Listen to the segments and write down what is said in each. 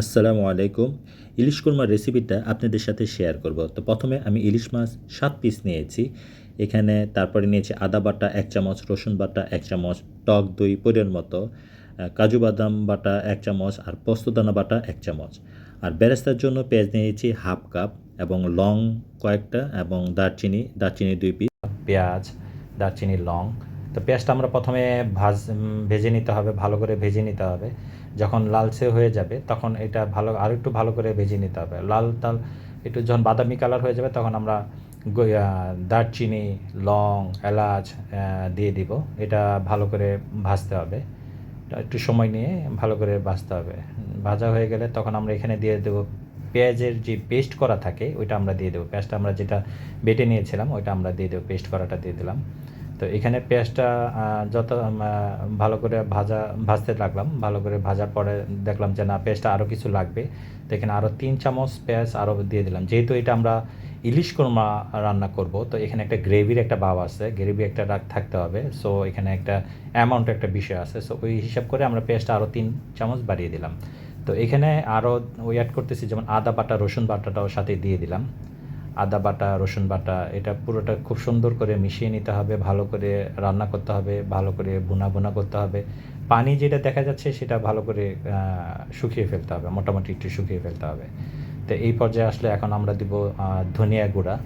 আসসালামু আলাইকুম। ইলিশ কুরমার রেসিপিটা আপনাদের সাথে শেয়ার করব। তো প্রথমে আমি ইলিশ মাছ ৭ পিস নিয়েছি। এখানে তারপরে নিয়েছি আদা বাটা ১ চামচ, রসুন বাটা ১ চামচ, টক দই পরিমাণ মতো, কাজু বাদাম বাটা ১ চামচ আর পোস্তদানা বাটা ১ চামচ। আর বেরেস্তার জন্য পেঁয়াজ নিয়েছি হাফ কাপ এবং লং কয়েকটা এবং দারচিনি ২ পিস। পেঁয়াজ, দারচিনি, লং। তো পেঁয়াজটা আমরা প্রথমে ভেজে নিতে হবে, ভালো করে ভেজে নিতে হবে। যখন লালচে হয়ে যাবে তখন এটা আরও একটু ভালো করে ভেজে নিতে হবে। লাল একটু যখন বাদামি কালার হয়ে যাবে তখন আমরা দারচিনি, লং, এলাচ দিয়ে দিব। এটা ভালো করে ভাজতে হবে। একটু সময় নিয়ে ভালো করে ভাজতে হবে। ভাজা হয়ে গেলে তখন আমরা এখানে দিয়ে দেবো পেঁয়াজের যে পেস্ট করা থাকে ওইটা আমরা দিয়ে দেবো। পেঁয়াজটা আমরা যেটা বেটে নিয়েছিলাম ওইটা আমরা দিয়ে দেবো, পেস্ট করাটা দিয়ে দিলাম। তো এখানে পেঁয়াজটা যত ভালো করে ভাজতে লাগলাম, ভালো করে ভাজার পরে দেখলাম যে না, পেঁয়াজটা আরও কিছু লাগবে। তো এখানে আরও ৩ চামচ পেঁয়াজ আরও দিয়ে দিলাম। যেহেতু এটা আমরা ইলিশ কুরমা রান্না করব, তো এখানে একটা গ্রেভির একটা ভাব আছে, গ্রেভি একটা থাকতে হবে। সো এখানে একটা অ্যামাউন্ট একটা বিষয় আছে। সো ওই হিসাব করে আমরা পেঁয়াজটা আরও ৩ চামচ বাড়িয়ে দিলাম। তো এখানে আরও ওই অ্যাড করতেছি, যেমন আদা বাটা, রসুন বাটাটাও সাথে দিয়ে দিলাম। আদা বাটা, রসুন বাটা এটা পুরোটা খুব সুন্দর করে মিশিয়ে নিতে হবে, ভালো করে রান্না করতে হবে, ভালো করে ভুনা করতে হবে। পানি যেটা দেখা যাচ্ছে সেটা ভালো করে শুকিয়ে ফেলতে হবে, মোটামুটি একটু শুকিয়ে ফেলতে হবে। তো এই পর্যায়ে আসলে এখন আমরা দিব ধনিয়া গুঁড়া,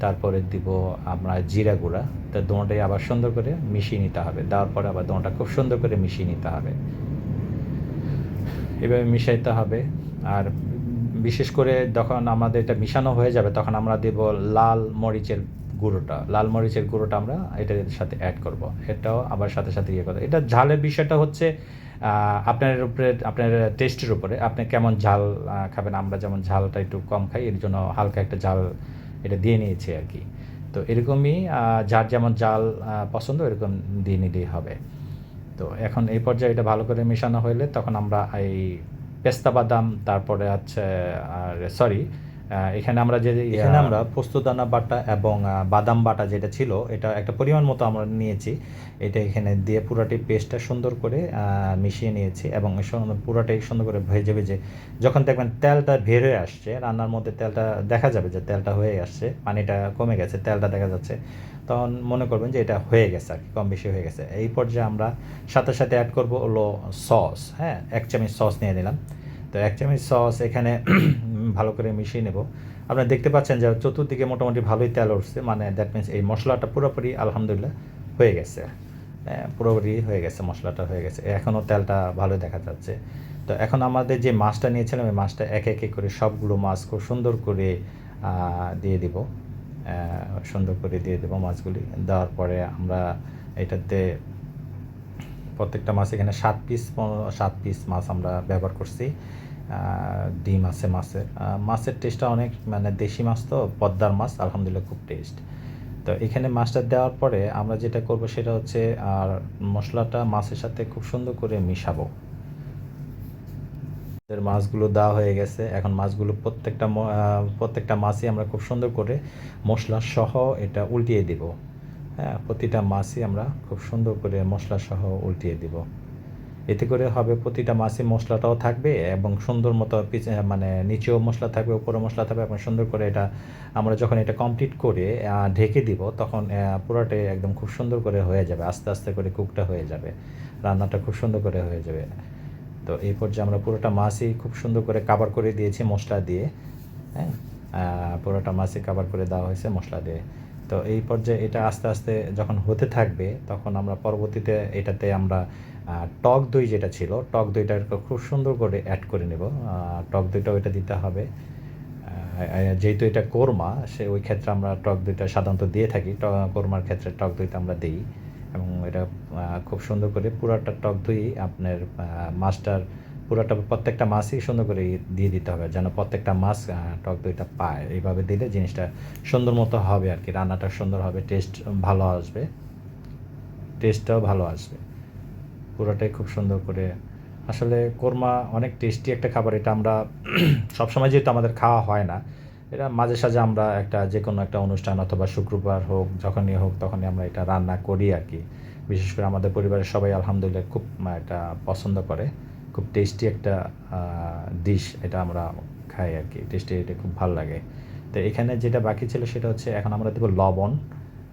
তারপরে দিব আমরা জিরা গুঁড়া। তো দোঁটাই আবার সুন্দর করে মিশিয়ে নিতে হবে। দেওয়ার পরে আবার দোঁটা খুব সুন্দর করে মিশিয়ে নিতে হবে, এভাবে মিশাইতে হবে। আর বিশেষ করে যখন আমাদের এটা মিশানো হয়ে যাবে তখন আমরা দেব লাল মরিচের গুঁড়োটা আমরা এটার সাথে অ্যাড করব। এটাও আবার সাথে সাথে ইয়ে করবো। এটা ঝালের বিষয়টা হচ্ছে আপনার উপরে, আপনার টেস্টের উপরে আপনি কেমন ঝাল খাবেন। আমরা যেমন ঝালটা একটু কম খাই, এর জন্য হালকা একটা ঝাল এটা দিয়ে নিয়েছি আর কি। তো এরকমই যার যেমন ঝাল পছন্দ এরকম দিয়ে নিলেই হবে। তো এখন এই পর্যায়ে এটা ভালো করে মেশানো হইলে তখন আমরা এই পেস্তা বাদাম, তারপরে আছে আর সরি এখানে আমরা এখানে আমরা পোস্তদানা বাটা এবং বাদাম বাটা যেটা ছিল এটা একটা পরিমাণ মতো আমরা নিয়েছি। এটা এখানে দিয়ে পুরাটি পেস্টটা সুন্দর করে মিশিয়ে নিয়েছি এবং পুরাটাই সুন্দর করে ভেজে ভেজে যখন দেখবেন তেলটা বের হয়ে আসছে, রান্নার মধ্যে তেলটা দেখা যাবে যে তেলটা হয়ে আসছে, পানিটা কমে গেছে, তেলটা দেখা যাচ্ছে, তখন মনে করবেন যে এটা হয়ে গেছে আর কি, কম বেশি হয়ে গেছে। এই পর্যায়ে আমরা সাথে সাথে অ্যাড করব হলো সস। হ্যাঁ, ১ চামচ সস নিয়ে নিলাম। তো ১ চামচ সস এখানে ভালো করে মিশিয়ে নেব। আপনারা দেখতে পাচ্ছেন যে চতুর্দিকে মোটামুটি ভালোই তেল উঠছে, মানে দ্যাট মিনস এই মশলাটা পুরোপুরি আলহামদুলিল্লাহ হয়ে গেছে। হ্যাঁ, পুরোপুরি হয়ে গেছে, মশলাটা হয়ে গেছে, এখনও তেলটা ভালো দেখা যাচ্ছে। তো এখন আমাদের যে মাছটা নিয়েছিলাম এই মাছটা একে একে করে সবগুলো মাছ খুব সুন্দর করে দিয়ে দিব, সুন্দর করে দিয়ে দেবো মাছগুলি। দেওয়ার পরে আমরা এটাতে প্রত্যেকটা মাছ এখানে ৭ পিস মাছ আমরা ব্যবহার করছি। ডিম আছে মাছের, মাছের টেস্টটা অনেক, মানে দেশি মাছ তো, পদ্মার মাছ, আলহামদুলিল্লাহ খুব টেস্ট। তো এখানে মাছটা দেওয়ার পরে আমরা যেটা করব সেটা হচ্ছে আর মশলাটা মাছের সাথে খুব সুন্দর করে মিশাবো। মাছগুলো দেওয়া হয়ে গেছে, এখন মাছগুলো প্রত্যেকটা মাছই আমরা খুব সুন্দর করে মশলা সহ এটা উল্টিয়ে দিব। হ্যাঁ, প্রতিটা মাছই আমরা খুব সুন্দর করে মশলা সহ উল্টিয়ে দিব। এতে করে হবে প্রতিটা মাছই মশলাটাও থাকবে এবং সুন্দর মতো মানে নিচেও মশলা থাকবে, উপরেও মশলা থাকবে এবং সুন্দর করে এটা আমরা যখন এটা কমপ্লিট করে ঢেকে দিব তখন পুরোটাই একদম খুব সুন্দর করে হয়ে যাবে, আস্তে আস্তে করে কুকটা হয়ে যাবে, রান্নাটা খুব সুন্দর করে হয়ে যাবে। তো এই পর্যায়ে আমরা পুরোটা মাছই খুব সুন্দর করে কাভার করে দিয়েছি মশলা দিয়ে। হ্যাঁ, পুরোটা মাছই কাভার করে দেওয়া হয়েছে মশলা দিয়ে। তো এই পর্যায়ে এটা আস্তে আস্তে যখন হতে থাকবে তখন আমরা পরবর্তীতে এটাতে আমরা টক দই যেটা ছিল, টক দইটা খুব সুন্দর করে অ্যাড করে নেব। টক দইটাও এটা দিতে হবে, যেহেতু এটা কোরমা ওই ক্ষেত্রে আমরা টক দইটা সাধারণত দিয়ে থাকি, কোরমার ক্ষেত্রে টক দইটা আমরা দিই এবং এটা খুব সুন্দর করে পুরাটা টক দই আপনার মাছটার পুরাটা প্রত্যেকটা মাছই সুন্দর করে দিয়ে দিতে হবে, যেন প্রত্যেকটা মাছ টক দইটা পায়। এইভাবে দিলে জিনিসটা সুন্দর মতো হবে আর কি, রান্নাটা সুন্দর হবে, টেস্টটাও ভালো আসবে। পুরোটাই খুব সুন্দর করে, আসলে কোরমা অনেক টেস্টি একটা খাবার। এটা আমরা সবসময় যেহেতু আমাদের খাওয়া হয় না, এটা মাঝে সাঝে আমরা একটা যে কোনো একটা অনুষ্ঠান অথবা শুক্রবার হোক, যখনই হোক তখনই আমরা এটা রান্না করি আর কি। বিশেষ করে আমাদের পরিবারের সবাই আলহামদুলিল্লাহ খুব এটা পছন্দ করে, খুব টেস্টি একটা ডিশ, এটা আমরা খাই আর কি, টেস্টি, এটা খুব ভালো লাগে। তো এখানে যেটা বাকি ছিল সেটা হচ্ছে এখন আমরা দেবো লবণ,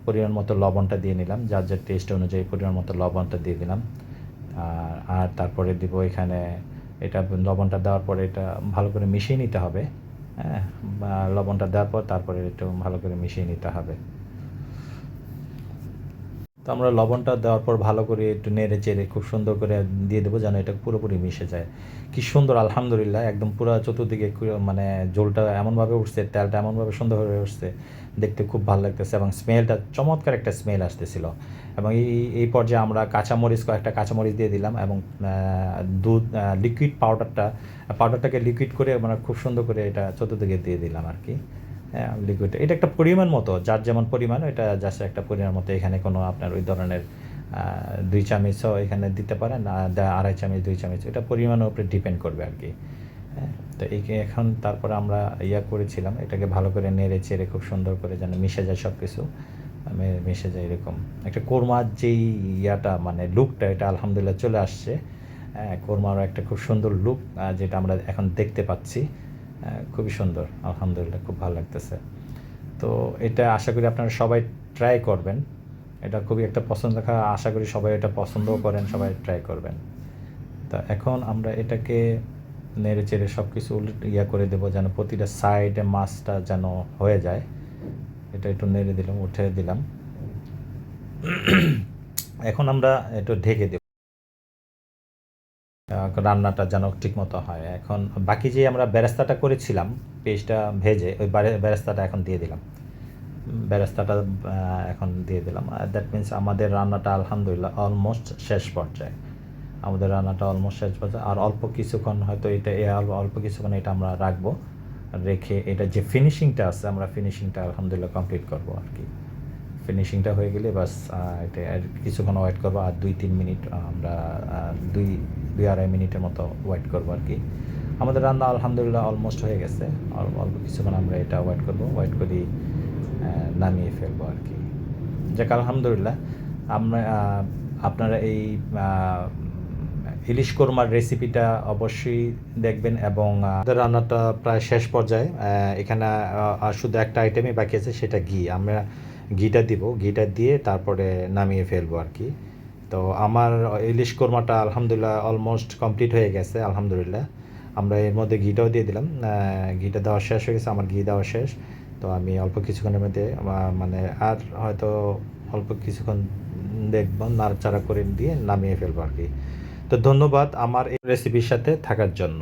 পরিমাণ মতো লবণটা দিয়ে নিলাম, যার যার টেস্ট অনুযায়ী পরিমাণ মতো লবণটা দিয়ে দিলাম। আর তারপরে দিব এখানে, এটা লবণটা দেওয়ার পরে এটা ভালো করে মিশিয়ে নিতে হবে। হ্যাঁ, লবণটা দেওয়ার পর তারপরে একটু ভালো করে মিশিয়ে নিতে হবে। তো আমরা লবণটা দেওয়ার পর ভালো করে একটু নেড়ে চেড়ে খুব সুন্দর করে দিয়ে দেবো যেন এটা পুরোপুরি মিশে যায়। কি সুন্দর, আলহামদুলিল্লাহ, একদম পুরো চতুর্দিকে মানে ঝোলটা এমনভাবে উঠছে, তেলটা এমনভাবে সুন্দরভাবে উঠছে, দেখতে খুব ভালো লাগতেছে এবং স্মেলটা চমৎকার একটা স্মেল আসতেছিল। এবং এই পর্যায়ে আমরা কয়েকটা কাঁচামরিচ দিয়ে দিলাম এবং দুধ, লিকুইড পাউডারটাকে লিকুইড করে আমরা খুব সুন্দর করে এটা চতুর্দিকে দিয়ে দিলাম আর কি। হ্যাঁ, লিকুইড, এটা একটা পরিমাণ মতো, যার যেমন পরিমাণ, এটা জাস্ট একটা পরিমাণ মতো। এখানে কোনো আপনার ওই ধরনের 2 চামচও এখানে দিতে পারেন, 2.5 চামচ, 2 চামচ, এটা পরিমাণের উপরে ডিপেন্ড করবে আর কি। হ্যাঁ, তো এখন তারপরে আমরা করেছিলাম, এটাকে ভালো করে নেড়ে চেড়ে খুব সুন্দর করে যেন মিশে যায় সব কিছু, মিশে যায় এরকম একটা কোরমার যেই মানে লুকটা, এটা আলহামদুলিল্লাহ চলে আসছে। কোরমারও একটা খুব সুন্দর লুক, যেটা আমরা এখন দেখতে পাচ্ছি, খুবই সুন্দর, আলহামদুলিল্লাহ, খুব ভালো লাগতেছে। তো এটা আশা করি আপনারা সবাই ট্রাই করবেন, এটা খুবই একটা পছন্দ খাওয়া, আশা করি সবাই এটা পছন্দও করেন, সবাই ট্রাই করবেন। তা এখন আমরা এটাকে নেড়ে চেড়ে সব কিছু করে দেবো যেন প্রতিটা সাইডে মাছটা যেন হয়ে যায়। এটা একটু নেড়ে দিলাম, উঠে দিলাম। এখন আমরা একটু ঢেকে দেব রান্নাটা যেন ঠিকমতো হয়। এখন বাকি যে আমরা বেরেস্তাটা করেছিলাম পেস্টটা ভেজে, ওই বেরেস্তাটা এখন দিয়ে দিলাম, বেরেস্তাটা এখন দিয়ে দিলাম। দ্যাট মিন্স আমাদের রান্নাটা আলহামদুলিল্লাহ অলমোস্ট শেষ পর্যায়ে, আর অল্প কিছুক্ষণ হয়তো এটা অল্প কিছুক্ষণ এটা আমরা রাখবো, রেখে এটা যে ফিনিশিংটা আছে আমরা ফিনিশিংটা আলহামদুলিল্লাহ কমপ্লিট করবো আর কি। ফিনিশিংটা হয়ে গেলে বাস এটা আর কিছুক্ষণ ওয়েট করবো, আর 2-3 মিনিট আমরা 2-2.5 মিনিটের মতো ওয়েট করবো আর কি। আমাদের রান্না আলহামদুলিল্লাহ অলমোস্ট হয়ে গেছে, অল্প কিছুক্ষণ আমরা এটা ওয়েট করি, নামিয়ে ফেলবো আর কি। যাক, আলহামদুলিল্লাহ, আমরা আপনারা এই ইলিশ কোরমার রেসিপিটা অবশ্যই দেখবেন। এবং রান্নাটা প্রায় শেষ পর্যায়ে, এখানে আর শুধু একটা আইটেমই বাকি আছে, সেটা ঘি। আমরা ঘিটা দিব, ঘিটা দিয়ে তারপরে নামিয়ে ফেলবো আর কি। তো আমার ইলিশ কোরমাটা আলহামদুলিল্লাহ অলমোস্ট কমপ্লিট হয়ে গেছে, আলহামদুলিল্লাহ। আমরা এর মধ্যে ঘিটাও দিয়ে দিলাম, ঘিটা দেওয়া শেষ হয়ে গেছে, আমার ঘি দেওয়া শেষ। তো আমি অল্প কিছুক্ষণের মধ্যে মানে আর হয়তো অল্প কিছুক্ষণ দেখব, নাড়াচাড়া করে দিয়ে নামিয়ে ফেলবো আর কি। তো ধন্যবাদ আমার এই রেসিপির সাথে থাকার জন্য।